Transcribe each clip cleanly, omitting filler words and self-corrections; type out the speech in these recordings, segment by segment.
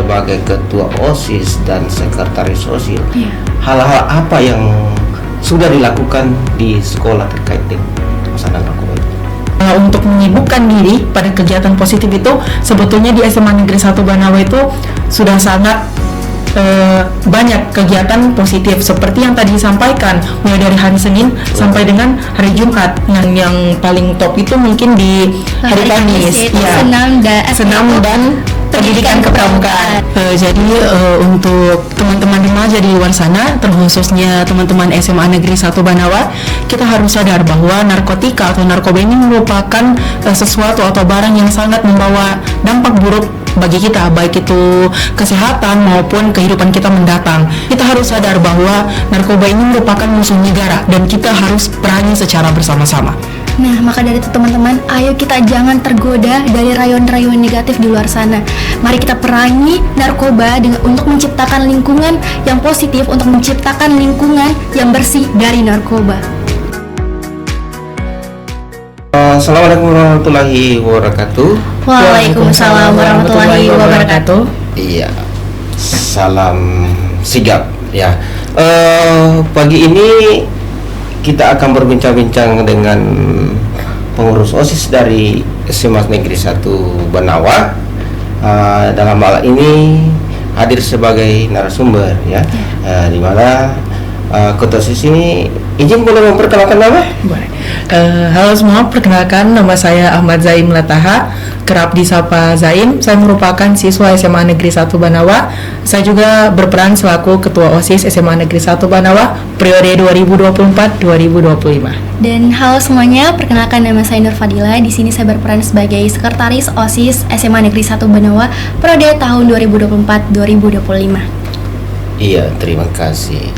sebagai ketua OSIS dan sekretaris OSIS, hal-hal apa yang sudah dilakukan di sekolah terkait dengan masalah narkoba itu? Untuk menyibukkan diri pada kegiatan positif itu sebetulnya di SMA Negeri 1 Banawa itu sudah sangat banyak kegiatan positif seperti yang tadi disampaikan, mulai dari hari Senin sampai dengan hari Jumat. Yang paling top itu mungkin di hari Kamis, ya, senam dan pendidikan kepramukaan. Jadi untuk teman-teman remaja di luar sana, terkhususnya teman-teman SMA Negeri 1 Banawa, kita harus sadar bahwa narkotika atau narkoba ini merupakan sesuatu atau barang yang sangat membawa dampak buruk bagi kita, baik itu kesehatan maupun kehidupan kita mendatang. Kita harus sadar bahwa narkoba ini merupakan musuh negara dan kita harus perangi secara bersama-sama. Nah, maka dari itu teman-teman, ayo kita jangan tergoda dari rayon-rayon negatif di luar sana. Mari kita perangi narkoba untuk menciptakan lingkungan yang positif, untuk menciptakan lingkungan yang bersih dari narkoba. Assalamualaikum warahmatullahi wabarakatuh. Waalaikumsalam warahmatullahi wabarakatuh. Iya, salam sigap ya. Pagi ini kita akan berbincang-bincang dengan pengurus OSIS dari SMA Negeri 1 Banawa. Dalam hal ini hadir sebagai narasumber ya, di mana Ketua OSIS ini izin boleh memperkenalkan nama? Boleh. Halo semua, perkenalkan nama saya Ahmad Zaim Lataha, kerap disapa Zaim. Saya merupakan siswa SMA Negeri 1 Banawa. Saya juga berperan selaku Ketua OSIS SMA Negeri 1 Banawa periode 2024-2025. Dan halo semuanya, perkenalkan nama saya Nur Fadila. Di sini saya berperan sebagai Sekretaris OSIS SMA Negeri 1 Banawa periode tahun 2024-2025. Iya, terima kasih.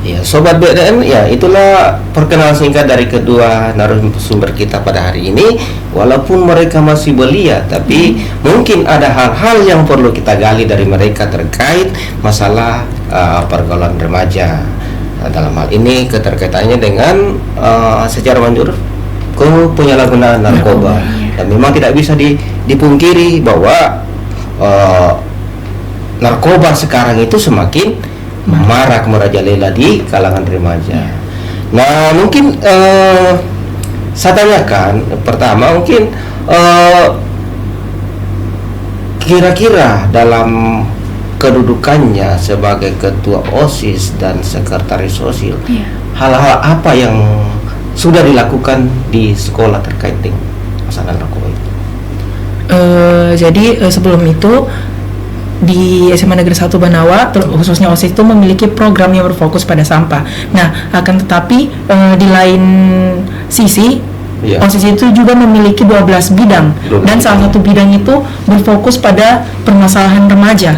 Ya, Sobat BDM, ya itulah perkenalan singkat dari kedua narasumber kita pada hari ini. Walaupun mereka masih belia, tapi mungkin ada hal-hal yang perlu kita gali dari mereka terkait masalah pergaulan remaja. Dalam hal ini keterkaitannya dengan secara manjur ke penyalahgunaan narkoba. Dan memang tidak bisa dipungkiri bahwa narkoba sekarang itu semakin marak merajalela di kalangan remaja. Nah, mungkin saya tanyakan pertama, mungkin kira-kira dalam kedudukannya sebagai ketua OSIS dan sekretaris OSIS, hal-hal apa yang sudah dilakukan di sekolah terkait dengan masalah narkoba itu? Jadi sebelum itu di SMA Negeri 1 Banawa, khususnya OSIS itu memiliki program yang berfokus pada sampah. Nah, akan tetapi di lain sisi, OSIS itu juga memiliki 12 bidang. Dan salah satu bidang itu berfokus pada permasalahan remaja.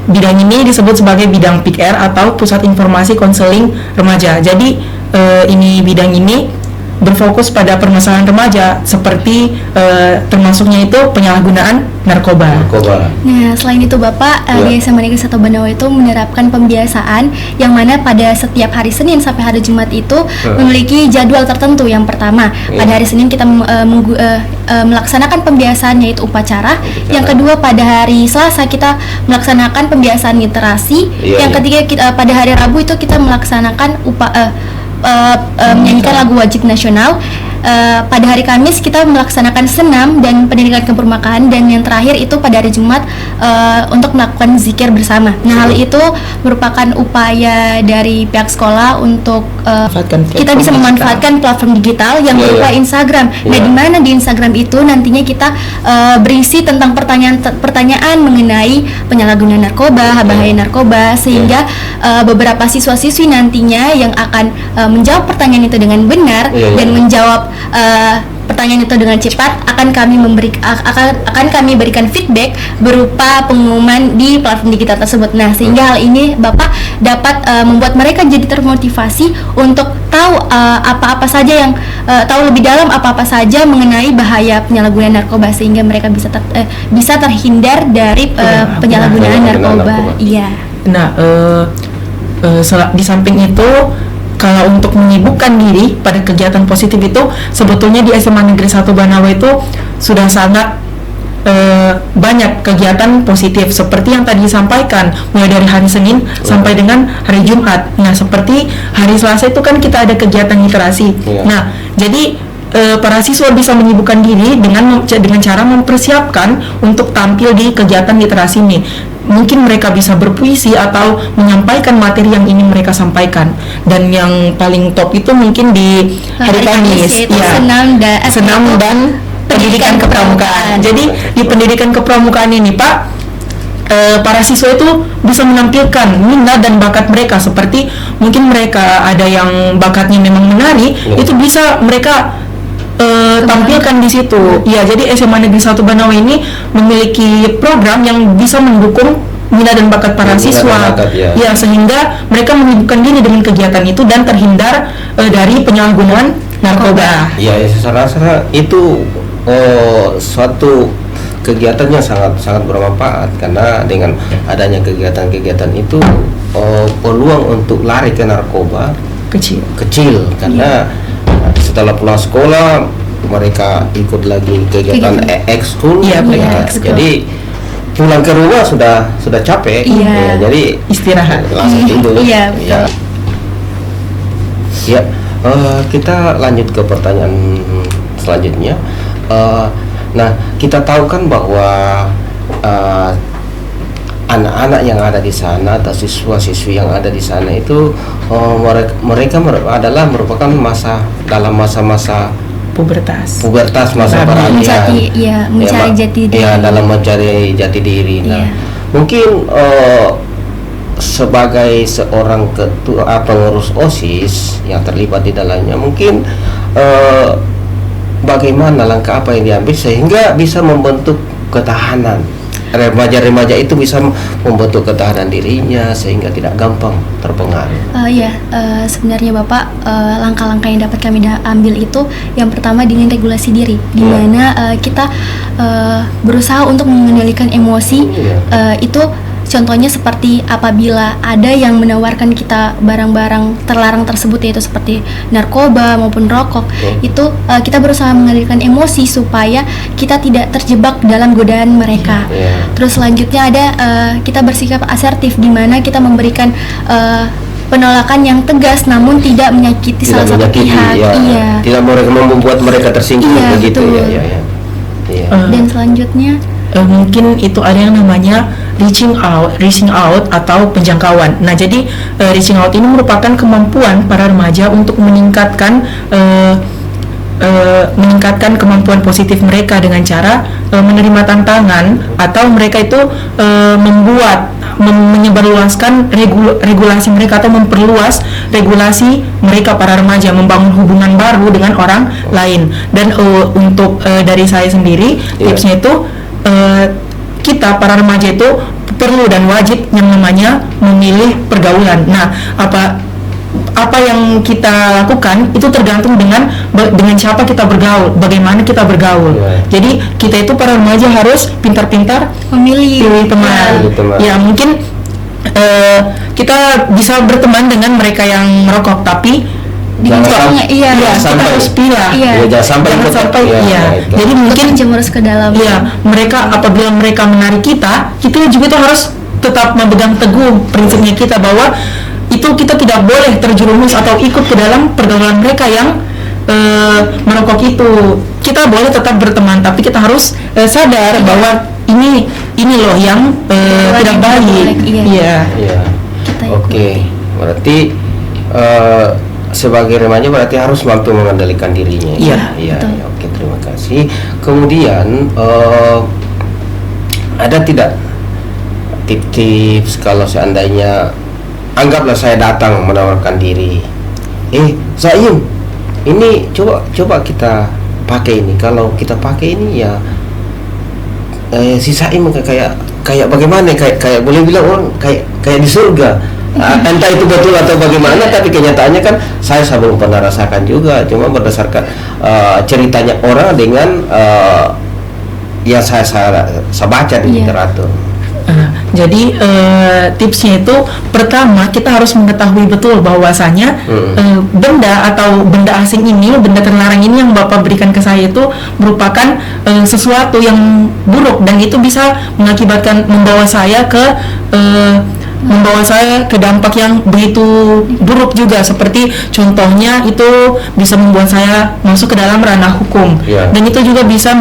Bidang ini disebut sebagai bidang PIKR atau Pusat Informasi Konseling Remaja. Jadi bidang ini berfokus pada permasalahan remaja seperti termasuknya itu penyalahgunaan narkoba. Nah, selain itu Bapak, di SMA Negeri 1 Banawa itu menerapkan pembiasaan yang mana pada setiap hari Senin sampai hari Jumat itu memiliki jadwal tertentu. Yang pertama, pada hari Senin kita melaksanakan pembiasaan yaitu upacara. Yang kedua, pada hari Selasa kita melaksanakan pembiasaan literasi. Yang ketiga, pada hari Rabu itu kita melaksanakan menyanyikan lagu wajib nasional. Pada hari Kamis kita melaksanakan senam dan pendidikan kepramukaan, dan yang terakhir itu pada hari Jumat untuk melakukan zikir bersama. Nah, hal itu merupakan upaya dari pihak sekolah untuk kita bisa memanfaatkan platform digital yang berupa Instagram. Nah, di mana di Instagram itu nantinya kita berisi tentang pertanyaan mengenai penyalahgunaan narkoba, bahaya narkoba, sehingga beberapa siswa-siswi nantinya yang akan menjawab pertanyaan itu dengan benar dan menjawab pertanyaan itu dengan cepat akan kami berikan feedback berupa pengumuman di platform digital tersebut. Nah, sehingga hal ini Bapak dapat membuat mereka jadi termotivasi untuk tahu apa-apa saja yang tahu lebih dalam apa-apa saja mengenai bahaya penyalahgunaan narkoba, sehingga mereka bisa terhindar dari penyalahgunaan narkoba. Iya. Nah, di samping itu, kalau untuk menyibukkan diri pada kegiatan positif itu sebetulnya di SMA Negeri 1 Banawa itu sudah sangat banyak kegiatan positif seperti yang tadi disampaikan, mulai dari hari Senin sampai dengan hari Jumat. Nah, seperti hari Selasa itu kan kita ada kegiatan literasi. Nah, jadi para siswa bisa menyibukkan diri dengan cara mempersiapkan untuk tampil di kegiatan literasi ini. Mungkin mereka bisa berpuisi atau menyampaikan materi yang ingin mereka sampaikan. Dan yang paling top itu mungkin di hari Kamis, ya, senam dan pendidikan kepramukaan. Jadi di pendidikan kepramukaan ini, Pak, para siswa itu bisa menampilkan minat dan bakat mereka. Seperti mungkin mereka ada yang bakatnya memang menari, itu bisa mereka tampilkan di situ. Ya, jadi SMA Negeri 1 Banawa ini memiliki program yang bisa mendukung minat dan bakat para siswa. Ya, sehingga mereka menyibukkan diri dengan kegiatan itu dan terhindar dari penyalahgunaan narkoba. Ya, saya rasa itu suatu kegiatan yang sangat bermanfaat, karena dengan adanya kegiatan-kegiatan itu peluang untuk lari ke narkoba kecil karena setelah pulang sekolah mereka ikut lagi kegiatan ekskul. Jadi pulang ke rumah sudah capek, jadi istirahat langsung tidur. Kita lanjut ke pertanyaan selanjutnya. Nah, kita tahu kan bahwa anak-anak yang ada di sana atau siswa-siswi yang ada di sana itu mereka adalah merupakan masa-masa pubertas, masa peralihan, mencari jati diri. Dalam mencari jati diri. Nah, mungkin sebagai seorang ketua pengurus OSIS yang terlibat di dalamnya, mungkin bagaimana langkah apa yang diambil sehingga bisa membentuk ketahanan remaja-remaja itu, bisa membentuk ketahanan dirinya sehingga tidak gampang terpengaruh. Sebenarnya Bapak, langkah-langkah yang dapat kami ambil itu yang pertama dengan regulasi diri, di mana kita berusaha untuk mengendalikan emosi. Itu contohnya seperti apabila ada yang menawarkan kita barang-barang terlarang tersebut, yaitu seperti narkoba maupun rokok, itu kita berusaha mengendalikan emosi supaya kita tidak terjebak dalam godaan mereka. Terus selanjutnya ada kita bersikap asertif, di mana kita memberikan penolakan yang tegas namun tidak menyakiti salah satu pihak. Tidak membuat mereka tersinggung begitu. Dan selanjutnya mungkin itu ada yang namanya reaching out atau penjangkauan. Nah, jadi reaching out ini merupakan kemampuan para remaja untuk meningkatkan kemampuan positif mereka dengan cara menerima tantangan, atau mereka itu menyebarluaskan regulasi mereka atau memperluas regulasi mereka para remaja, membangun hubungan baru dengan orang lain. Dan untuk dari saya sendiri, tipsnya itu kita para remaja itu perlu dan wajib yang namanya memilih pergaulan. Nah, apa yang kita lakukan itu tergantung dengan siapa kita bergaul, bagaimana kita bergaul. Jadi kita itu para remaja harus pintar-pintar memilih teman. Ya, mungkin kita bisa berteman dengan mereka yang merokok, tapi jangan sampai harus pilah. Jangan sampai. Jadi mungkin menjemurus ke dalam. Mereka apabila mereka menarik kita juga tuh harus tetap memegang teguh prinsipnya kita, bahwa itu kita tidak boleh terjerumus atau ikut ke dalam pergaulan mereka yang merokok itu. Kita boleh tetap berteman, tapi kita harus sadar bahwa ini loh yang tidak baik. Oke, berarti sebagai remaja berarti harus mampu mengendalikan dirinya. Oke, terima kasih. Kemudian ada tidak tips kalau seandainya, anggaplah saya datang menawarkan diri, Zaim, ini coba kita pakai ini. Kalau kita pakai ini ya si Zaim kayak bagaimana, kayak boleh bilang orang kayak di surga. Entah itu betul atau bagaimana, tapi kenyataannya kan saya belum pernah rasakan juga, cuma berdasarkan ceritanya orang dengan yang saya baca di literatur. Jadi tipsnya itu pertama kita harus mengetahui betul bahwasanya benda atau benda asing ini, benda terlarang ini yang Bapak berikan ke saya itu merupakan sesuatu yang buruk dan itu bisa membawa saya ke dampak yang begitu buruk juga, seperti contohnya itu bisa membuat saya masuk ke dalam ranah hukum dan itu juga bisa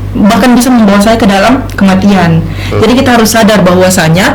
bahkan bisa membawa saya ke dalam kematian. Jadi kita harus sadar bahwasanya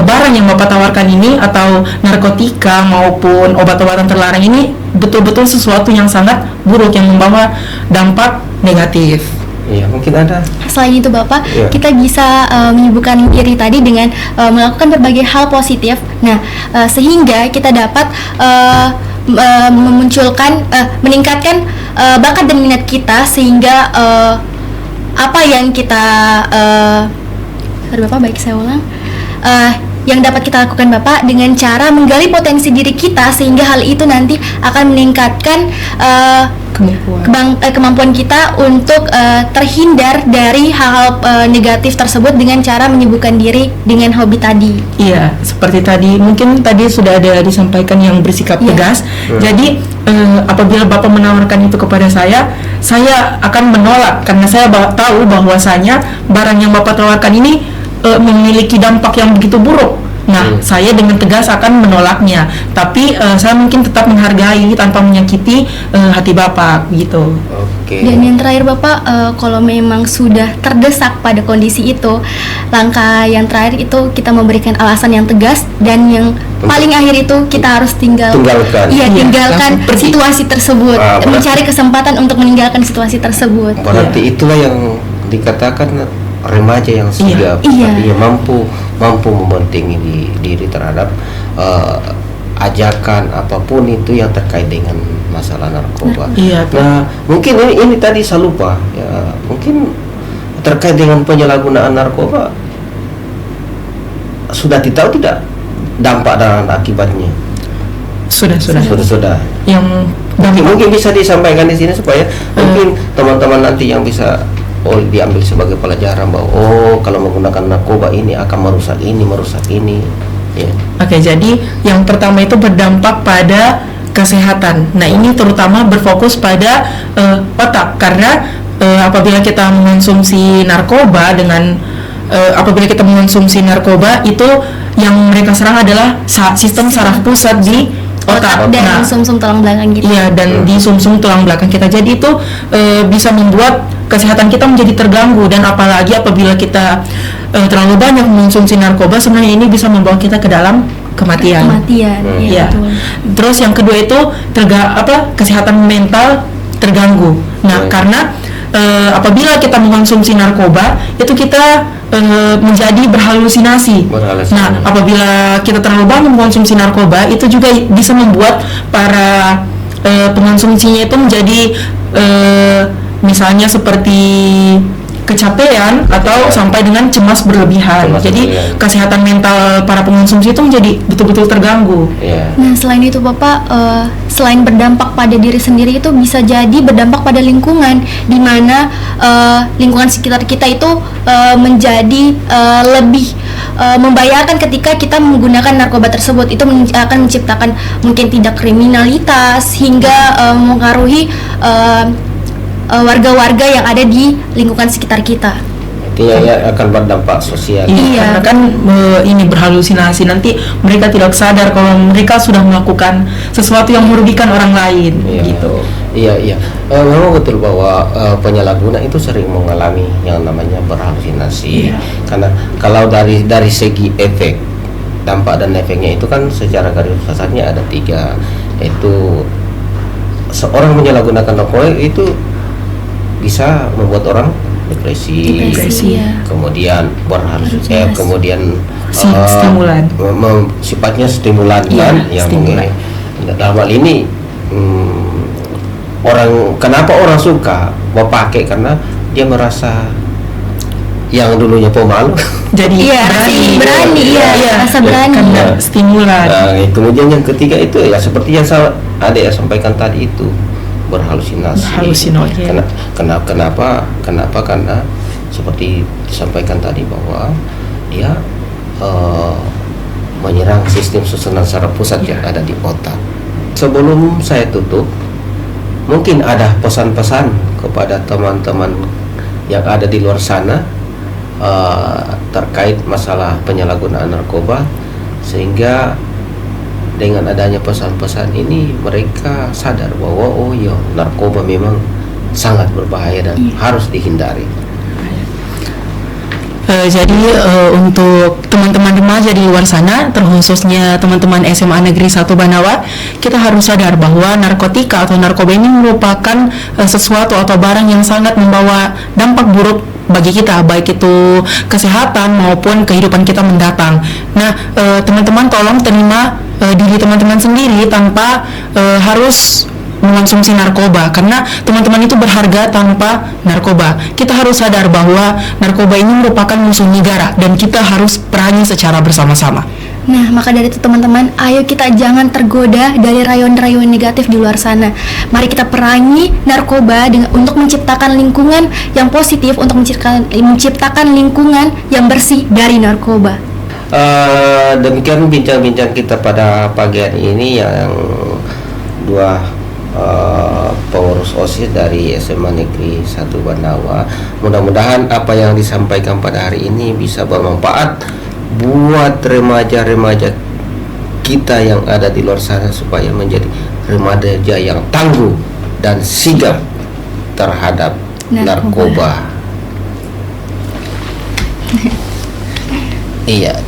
barang yang Bapak tawarkan ini atau narkotika maupun obat-obatan terlarang ini betul-betul sesuatu yang sangat buruk yang membawa dampak negatif. Iya, mungkin ada. Selain itu Bapak, kita bisa menyibukkan diri tadi dengan melakukan berbagai hal positif. Nah, sehingga kita dapat meningkatkan bakat dan minat kita sehingga apa yang kita Bapak, baik saya ulang. Yang dapat kita lakukan Bapak dengan cara menggali potensi diri kita sehingga hal itu nanti akan meningkatkan kemampuan kita untuk terhindar dari hal-hal negatif tersebut dengan cara menyibukkan diri dengan hobi tadi. Iya, seperti tadi mungkin tadi sudah ada disampaikan yang bersikap tegas. Jadi apabila Bapak menawarkan itu kepada saya akan menolak karena saya tahu bahwasanya barang yang Bapak tawarkan ini memiliki dampak yang begitu buruk. Nah, saya dengan tegas akan menolaknya. Tapi saya mungkin tetap menghargai tanpa menyakiti hati Bapak gitu. Oke. Dan yang terakhir Bapak, kalau memang sudah terdesak pada kondisi itu, langkah yang terakhir itu kita memberikan alasan yang tegas dan yang paling akhir itu kita harus tinggalkan situasi tersebut, mencari kesempatan untuk meninggalkan situasi tersebut. Berarti itulah yang dikatakan remaja yang sigap, artinya mampu mementingi diri terhadap ajakan apapun itu yang terkait dengan masalah narkoba. Nah, mungkin ini tadi saya lupa ya, mungkin terkait dengan penyalahgunaan narkoba sudah tahu tidak dampak dan akibatnya? Sudah. Yang mungkin bisa disampaikan di sini supaya mungkin teman-teman nanti yang bisa diambil sebagai pelajaran bahwa kalau menggunakan narkoba ini akan merusak ini ya. Oke, jadi yang pertama itu berdampak pada kesehatan. Nah, ini terutama berfokus pada otak karena apabila kita mengonsumsi narkoba itu yang mereka serang adalah sistem saraf pusat di otak dan sumsum tulang belakang kita. Iya, dan di sumsum tulang belakang kita. Jadi itu bisa membuat kesehatan kita menjadi terganggu dan apalagi apabila kita terlalu banyak mengonsumsi narkoba, sebenarnya ini bisa membawa kita ke dalam kematian. Iya. Terus yang kedua itu kesehatan mental terganggu. Nah, karena apabila kita mengkonsumsi narkoba, itu kita menjadi berhalusinasi. Nah, apabila kita terlalu banyak mengkonsumsi narkoba, itu juga bisa membuat para pengonsumsinya itu menjadi misalnya seperti kecapean atau sampai dengan cemas berlebihan. Jadi kesehatan mental para pengonsumsi itu menjadi betul-betul terganggu. Nah, selain itu Bapak, selain berdampak pada diri sendiri itu bisa jadi berdampak pada lingkungan, di mana lingkungan sekitar kita itu menjadi lebih membahayakan ketika kita menggunakan narkoba tersebut. Itu akan menciptakan mungkin tidak kriminalitas hingga mempengaruhi warga-warga yang ada di lingkungan sekitar kita. Artinya akan berdampak sosial. Karena kan ini berhalusinasi, nanti mereka tidak sadar kalau mereka sudah melakukan sesuatu yang merugikan orang lain. Gitu. Iya. Memang betul bahwa penyalahguna itu sering mengalami yang namanya berhalusinasi. Karena kalau dari segi efek, dampak dan efeknya itu kan secara garis besarnya ada 3, yaitu seorang menyalahgunakan narkoba itu bisa membuat orang depresi. Kemudian kemudian stimulan, sifatnya stimulan kan, yang dalam hal ini kenapa orang suka memakai, karena dia merasa yang dulunya pemalu jadi berani, rasa berani karena stimulan. Kemudian yang ketiga itu ya seperti yang adik sampaikan tadi itu, berhalusinasi. Kenapa? Karena seperti disampaikan tadi bahwa dia eh, menyerang sistem susunan saraf pusat yang ada di otak. Sebelum saya tutup, mungkin ada pesan-pesan kepada teman-teman yang ada di luar sana terkait masalah penyalahgunaan narkoba, sehingga dengan adanya pesan-pesan ini mereka sadar bahwa oh iya, narkoba memang sangat berbahaya dan harus dihindari. Jadi untuk teman-teman remaja di luar sana, terkhususnya teman-teman SMA Negeri 1 Banawa, kita harus sadar bahwa narkotika atau narkoba ini merupakan sesuatu atau barang yang sangat membawa dampak buruk bagi kita, baik itu kesehatan maupun kehidupan kita mendatang. Nah, teman-teman tolong terima diri teman-teman sendiri tanpa harus mengonsumsi narkoba, karena teman-teman itu berharga tanpa narkoba. Kita harus sadar bahwa narkoba ini merupakan musuh negara dan kita harus perangi secara bersama-sama. Nah, maka dari itu teman-teman, ayo kita jangan tergoda dari rayon-rayon negatif di luar sana. Mari kita perangi narkoba untuk menciptakan lingkungan yang positif, untuk menciptakan lingkungan yang bersih dari narkoba. Demikian bincang-bincang kita pada pagi hari ini yang dua pengurus OSIS dari SMA Negeri 1 Banawa. Mudah-mudahan apa yang disampaikan pada hari ini bisa bermanfaat buat remaja-remaja kita yang ada di luar sana, supaya menjadi remaja yang tangguh dan sigap terhadap narkoba. Iya.